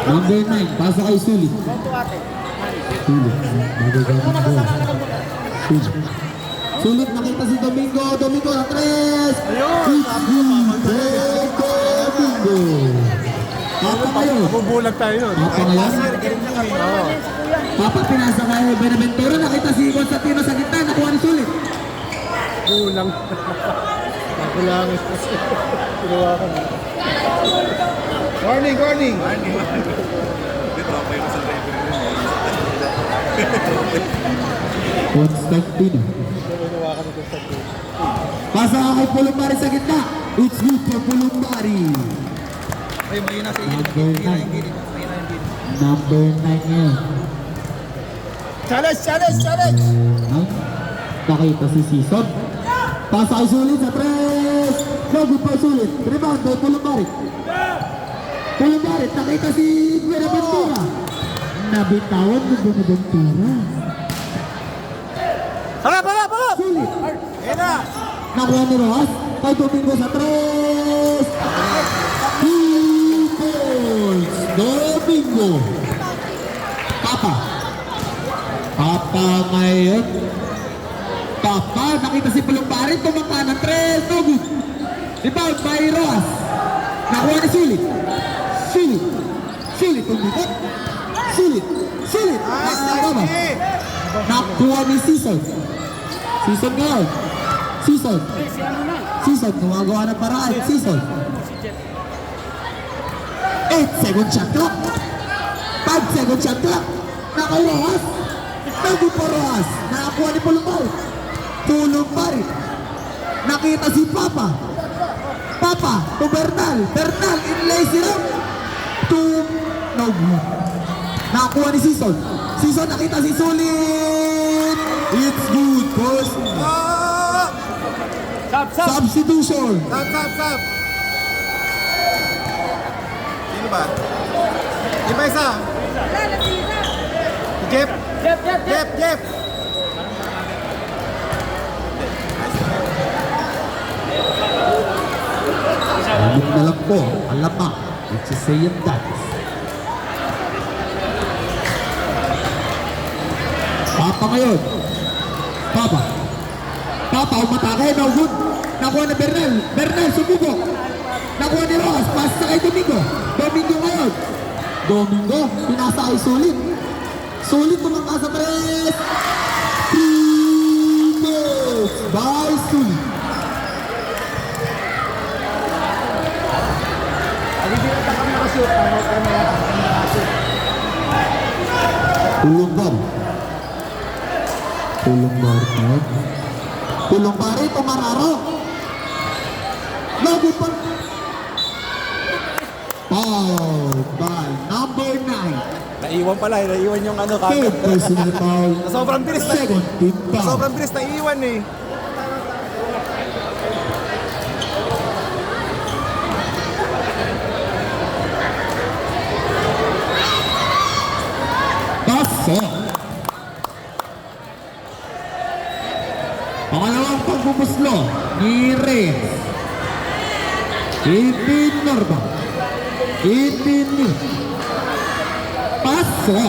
Number 9, pasa kay Sulit. Sulit. Magagamit ball. Sulit. Sulit, nakita si Domingo. Domingo na 3. Ayun. Domingo. Domingo. Papa ngayon. Mabubulag tayo nun. Papa ngayon. Oo. Papa pinasa kay Benaventura. Nakita si Constantino sa gitna. Nakuha ni Sulit. Kulang. Kulang. Kinuha ka na. Warning, warning. Constantino. Kinuha ka na Constantino. Pasa kay Pulumbari sa gitna. It's good for Pulumbari. Ay, may nasa Number 9 ngayon. Challenge, challenge, challenge. Nakita si Sison. Pasa kay Sulit sa tres. No, good for Sulit. Rebound by Pulumbari. Pulumbari, nakita si Buenaventura. Nabitawan ni Buenaventura. Para! Sulit. Ayan na. Nakuha ni Rojas. Kay Domingo sa tres. Peoples. Domingo. Papa. Papa ngayon. Papa, nakita si Pulumbari. Tumaka ng tres. No good. Rebound by Rojas. Nakuha ni Sulit. Sulit. Sulit. Tumikot. Sulit. Sulit. Nakakaba. Nakuha ni Sison. Sison ngayon. Sison. Sison. Gumagawa ng paraan. Sison. 8 second shot clock. 5 second shot clock. Nakarohas. Nago pa Rojas. Nakakuha ni Pulumbari. Pulumbari. Nakita si Papa. Papa to Bernal. Bernal in lazy round. To Nogu. Nakakuha ni Sison. Sison nakita si Sulit. It's good, boss. Substitution. Stop. Sino ba? Iba isa. Jeff. Jeff. Alam na lang po, alamak. It's a say and dance. Papa ngayon. Papa. Papa, umatake. No good. Nakuha na Bernal. Bernal, sumubok. Nakuha ni Rojas. Pass sa kay Domingo. Domingo ngayon. Domingo, pinasa kay Sulit. Sulit tumangka sa press. Peoples by Sulit. Pulumbari Tumararo. Lago pa. Foul by number 9. Naiwan pala, naiwan yung ano Third personal foul. Sobrang bilis na. Second team foul. Sobrang bilis, naiwan eh. Paso. Pangalawang pagbumuslo ni Reyes. Itinarba. Itinir. Paso.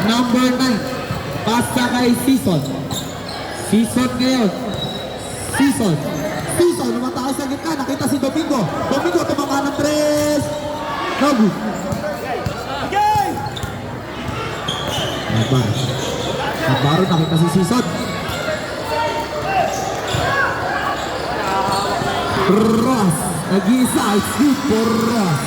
Number 9. Pasa kay Sison. Sison ngayon. Sison. Sison, lumatake sa gitna. Nakita si Domingo. Domingo, tumaka ng tres. No good. Nabar. Nakita si Sison. Ross. Nag-iisa. It's good for Ross.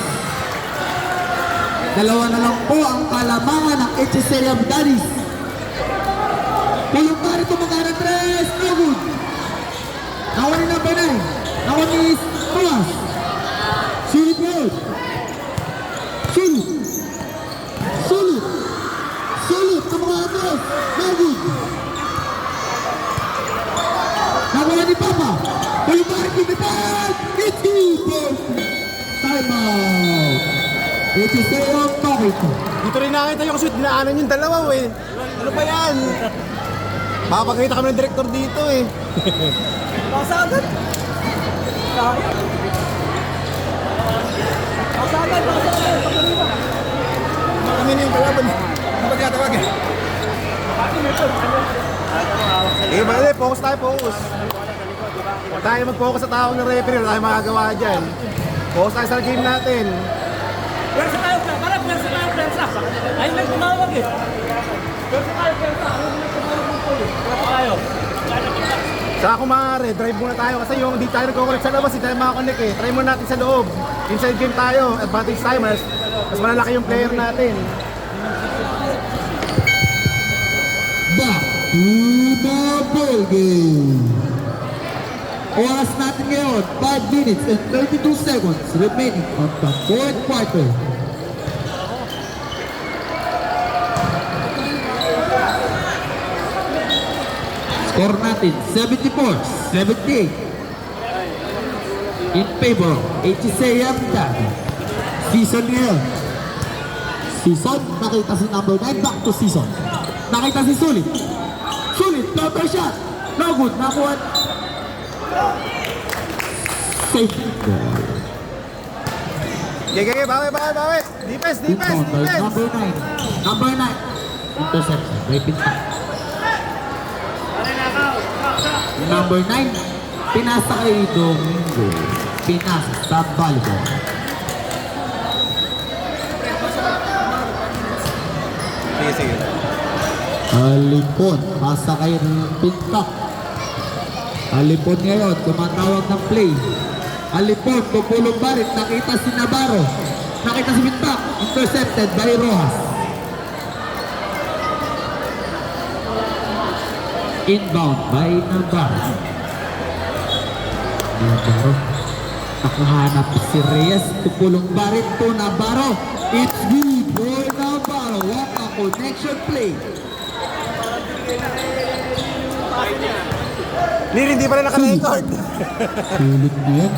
Dalawa na lang po ang kalamangan ng HSL Abdanis. Pulumbari tumaka ng tres. No good. Nakuha ni number 9. Nakuha ni Ross. Sulit road. Sulit. Sulit. Sulit. Tumaka ng tres. No good. Nakuha ni Papa. Pulumbari tumipan. It's good. Time out. HSL Abdanis. Dito rin nakita yung shoot, dinaanan yung dalawa eh. Ano ba yan? Makapagkita kami ng director dito eh. Pasa agad. Kami na yung kalaban. Ano ba tinatawag eh? Eh, bale, focus tayo, focus. Huwag tayo mag-focus sa tawag ng referee. Wala tayong magagawa dyan. Focus tayo sa game natin. Pwersa tayo, para pwersa tayo, pwersa. Ayun lang tumawag eh. Pwersa tayo, pwersa. Ayun lang tumawag ng pool eh. Pwersa tayo. Saka kung maaari, drive muna tayo kasi yung hindi tayo nagkoconnect sa labas, hindi tayo makakonect eh. Try muna natin sa loob. Inside game tayo, advantage tayo, mas malalaki yung player natin. Back to the ball game. Oras natin ngayon, 5 minutes and 32 seconds remaining on the fourth quarter. Score natin, 74-78. In favor, HSAM Dati. Season ngayon. Season, nakita si number 9, back to season. Nakita si Sulit. Sulit, floater shot. No good, nakuha. Safety ball. Gege, bawi. Defense. Inbound by number 9. Number 9. Interception by Pinta. Number 9. Pinasa kay Domingo. Pinasa sa volleyball. Sige. Alipon, pasa kay Pinta. Alipon ngayon, tumatawag ng play. Alipon, pupulong barit, nakita si Navarro. Nakita si Pinta, intercepted by Rojas. Inbound by Navarro. Navarro. Nakahanap si Reyes, pupulong barit to Navarro. It's good for Navarro. What a connection play. Hindi pala naka-record. Sulit din.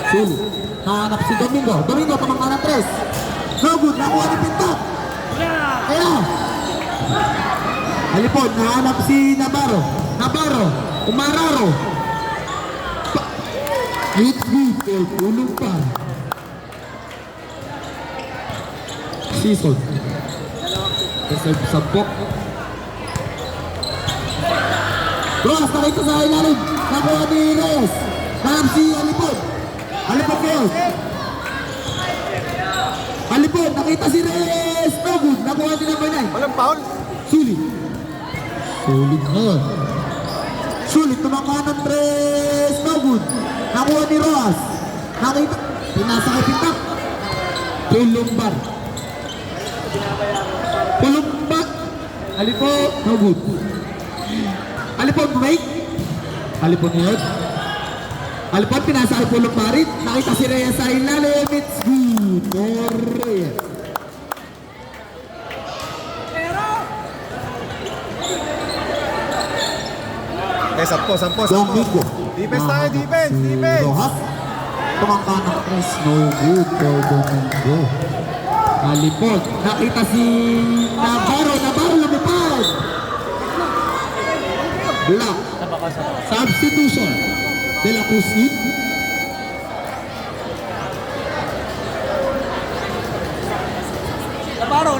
Sulit. Nahanap si Domingo. Domingo, tamang ng 3. No good. Nakuha ni Pinto. Kaya. Alipon, nahanap si Navarro. Navarro. Umararo. It's good for pulong pa. Season. Reserve sa Bok. Rojas, nakita sa ilalim. Nakuha ni Reyes. Nahanap si Alipon. Alipon kayo. Alipon, nakita si Reyes. No good. Nakuha ni number 9. Walang foul. Sulit. Sulit ngayon. Sulit. Tumangka ng 3. No good. Nakuha ni Rojas. Nakita. Pinasa kay Pintak. Pulumbar. Pulumbar. Alipon. No good. Alipon, break. Alipon yun. Alipon, pinasa kay Pulong Barit. Nakita si Reyes sa ilalim. It's good for Reyes. Sampo. Domingo. Defense tayo, defense. Rojas. Tumangka ng 3. No good for Domingo. Alipon. Nakita si Navarro. Navarro lumipad. Block. Substitution. De La Cruz in. Navarro.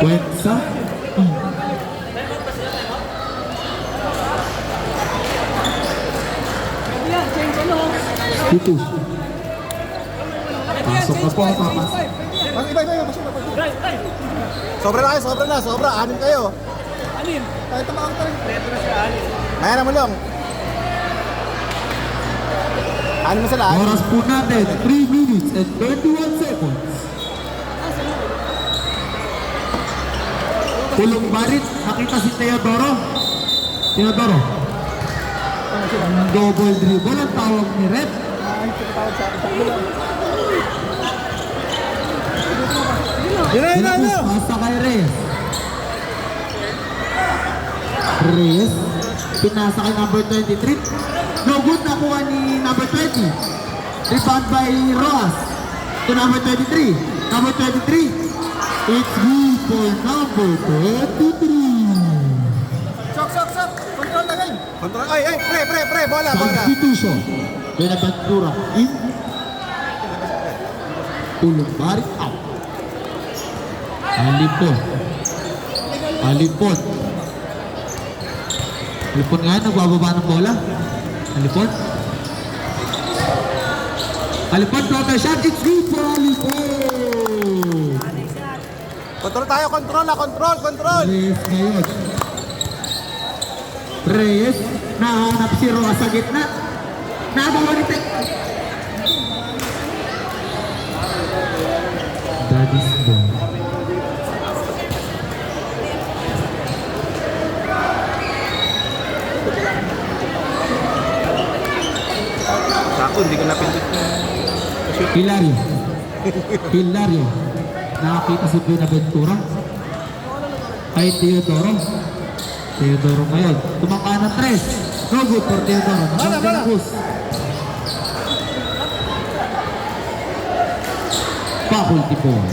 Cuenza. Substitution. Pasok na po ang papas. Iba. Sobra. Anim kayo. Anin? Tayo tumakang tayo. Retro siya, anin. Maya naman lang. Anim na sila. Oras po natin, 3 minutes and 31 seconds. Pulong Barit, nakita si Teodoro. Double dribble ang tawag ni Rep. Pinapos, pasa kay Reyes. Reyes, pinasa kay number 23. No good, nakuha ni number 20. Rebound by Rojas to number 23. Number 23. It's good for number 23. Sok. Control na game. Control. Ay. Pre. Bola. Substitution. Benaventura in. Pulong Barit out. Alipon nga, nagbababa ng bola. Alipon. Alipon, counter shot. It's good for Alipon. Control tayo, control. Reyes ngayon. Reyes, nahanap si Roa sa gitna. Nagawa ni Tek. Daddy's ball. Ako, hindi ko napindot. Hilario. Hilario. Nakakita si Buenaventura. Kay Teodoro. Teodoro ngayon. Tumangka ng 3. No good for Teodoro. Nakang De La Cruz. Faculty ball.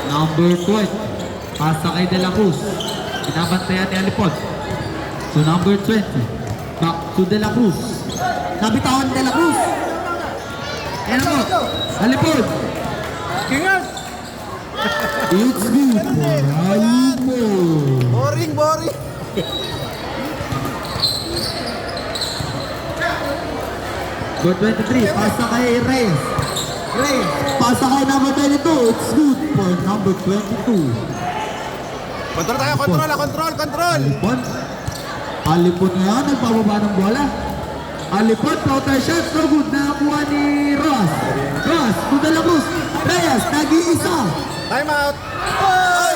Number 12. Pasa kay De La Cruz. Binabantayan ni Alipon. So number 20. Back to De La Cruz. Nabitawan De La Cruz. Ayan mo. Alipon. Kingan! It's good for Alipon. Boring. Good 23. Pasa kay Reyes. Reyes. Pasa kay number 22. It's good for number 22. Control tayo, control. Alipon. Alipon ngayon, nagpababa ng bola. Alipon, counter shot, no good. Nakakuha ni Ross. Ross, to De La Cruz. Reyes, nag-iisa. Time out! Oy!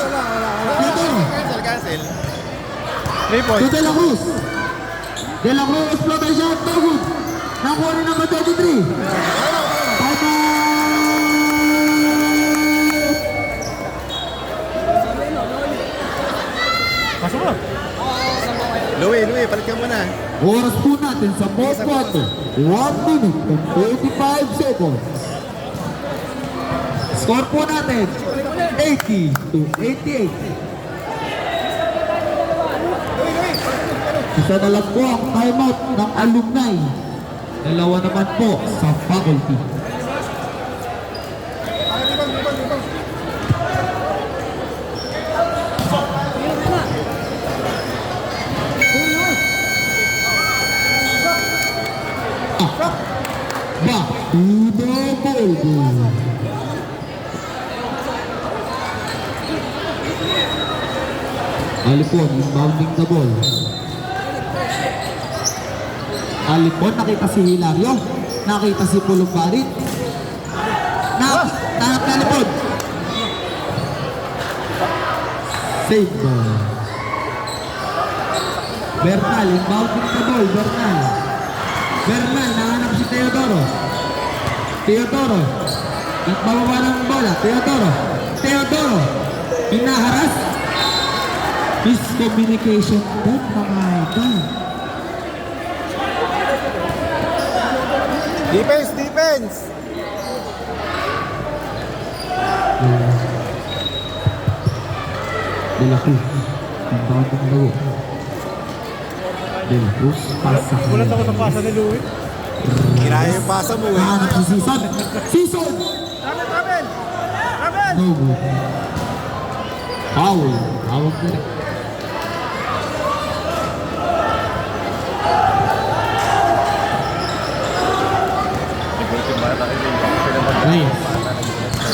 Dito. Cancel. 3 To points. De La Cruz. De La Cruz, counter shot, no good. Nakakuha ni number 23. Time out. Pasok mo. Louie, palit ka muna. Oras po natin sa 4 quarter. 1 minute and 35 seconds. Score po natin 80-88. Isa na lang po ang timeout ng alumni. Dalawa naman po sa faculty. Back to the ball game. Alipon, inbounding the ball. Alipon, nakita si Hilario. Nakita si Pulong Barit. Nahanap na Alipon. Save ball. Bernal, inbounding the ball. Bernal, nahanap si Teodoro. Nagbababa ng bola. Teodoro. Hinaharas. Miscommunication po mga idol. Defense! De La Cruz. Ang bagong lago. De La Cruz. Pasa. Ulat ako sa pasa ni Louie. Kinaya yung pasa mo eh. Nahanap si Season. Ramen! No good. Foul. Hawak na rin.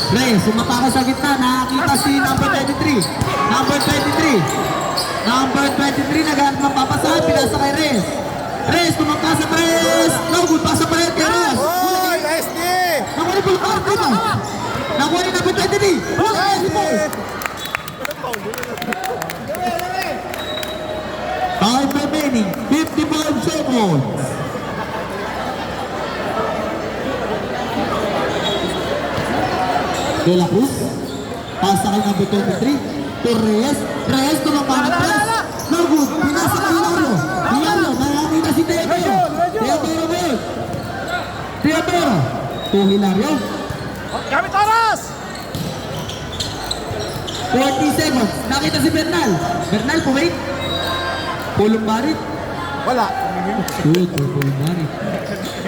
Reyes, sumata ka sa gitna. Nakakita si number 23. Number 23, naghanap ng papasahan. Pinasa kay Reyes. Reyes, tumangka sa Reyes. No good. Pasa pa rin kay Reyes. Oy! SD! Nakuha ni Pulgar. Diba? Nakuha ni number 23. Time remaining. 55 seconds. De La Cruz. Pasa kay number 23. To Reyes. Reyes, tumangka ng press. No good. Pinasa kay Hilario. Marami na si Teodoro. Teodoro. To Hilario. Gamit oras! 40 seconds. Nakita si Bernal. Bernal, wait. Pulong Barit. Wala. Good for Pulong Barit.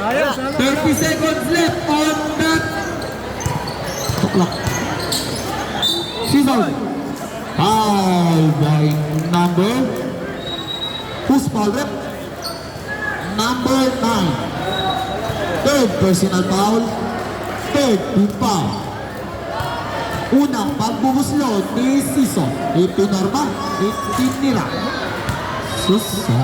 30 seconds left on that clock. Season. Foul by number. Who Who's foul rep? Number 9. Third personal foul. Third team foul. Unang pagbubuslot ni Siso. Ipinorma. Itinira. Suso.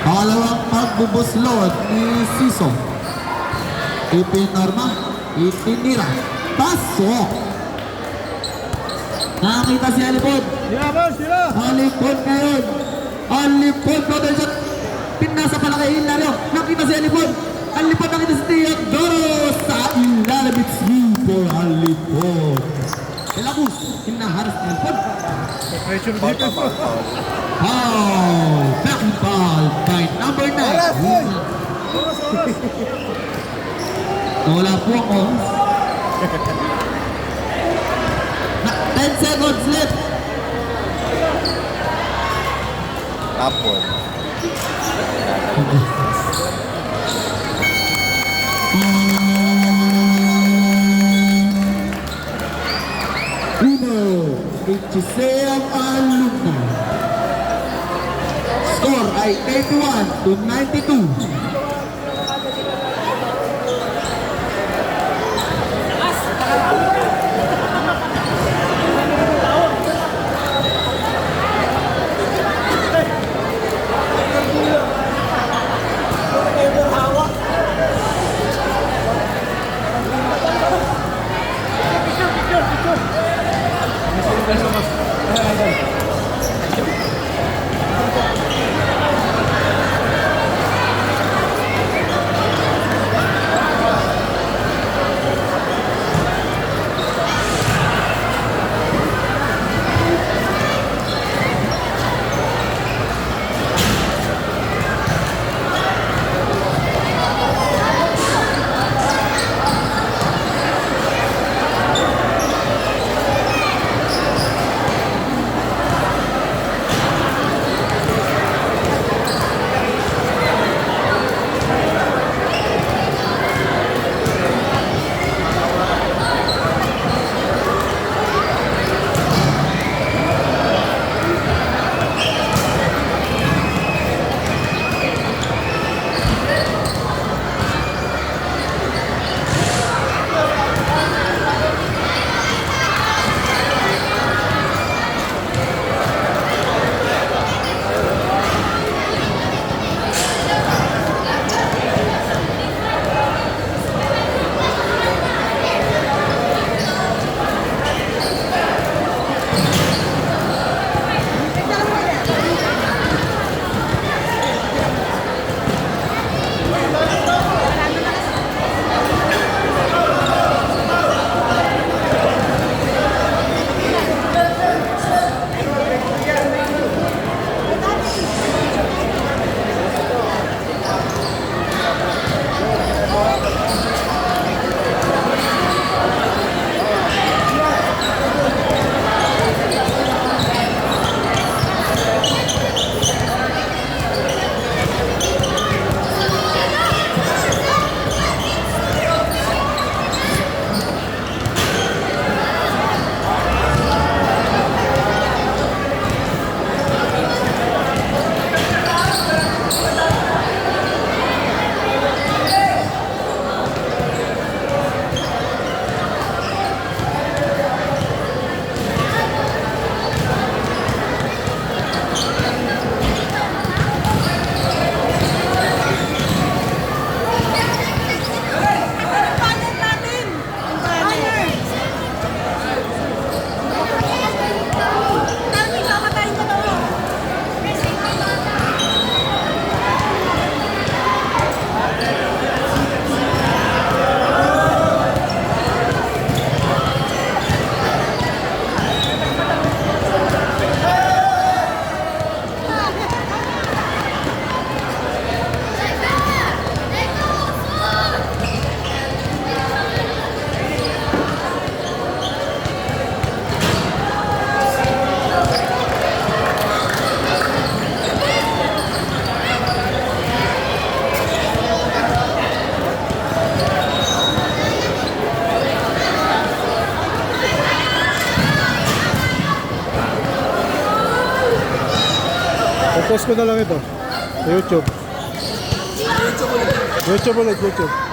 Pangalawang pagbubuslot ni Siso. Ipinorma. Itinira. Pasok. Nakakita si Alipod. Sila boss, sila! Alipod ngayon. Alipod brother shot. Pinasa pala kay Hilario. Nakita si Alipod. Alipod nakita si Teodoro sa ilalim. It's you for Alipod. Elabus. Hinaharas ni Alipod. Pressure defense. Foul. Back ball by number 9. Oras, boy! Wala po ako. 10 seconds left. Tapon. Uno, Ichiseang Alumno. Score ay 81-92. Post ko na lang ito. Sa YouTube. YouTube ulit, YouTube.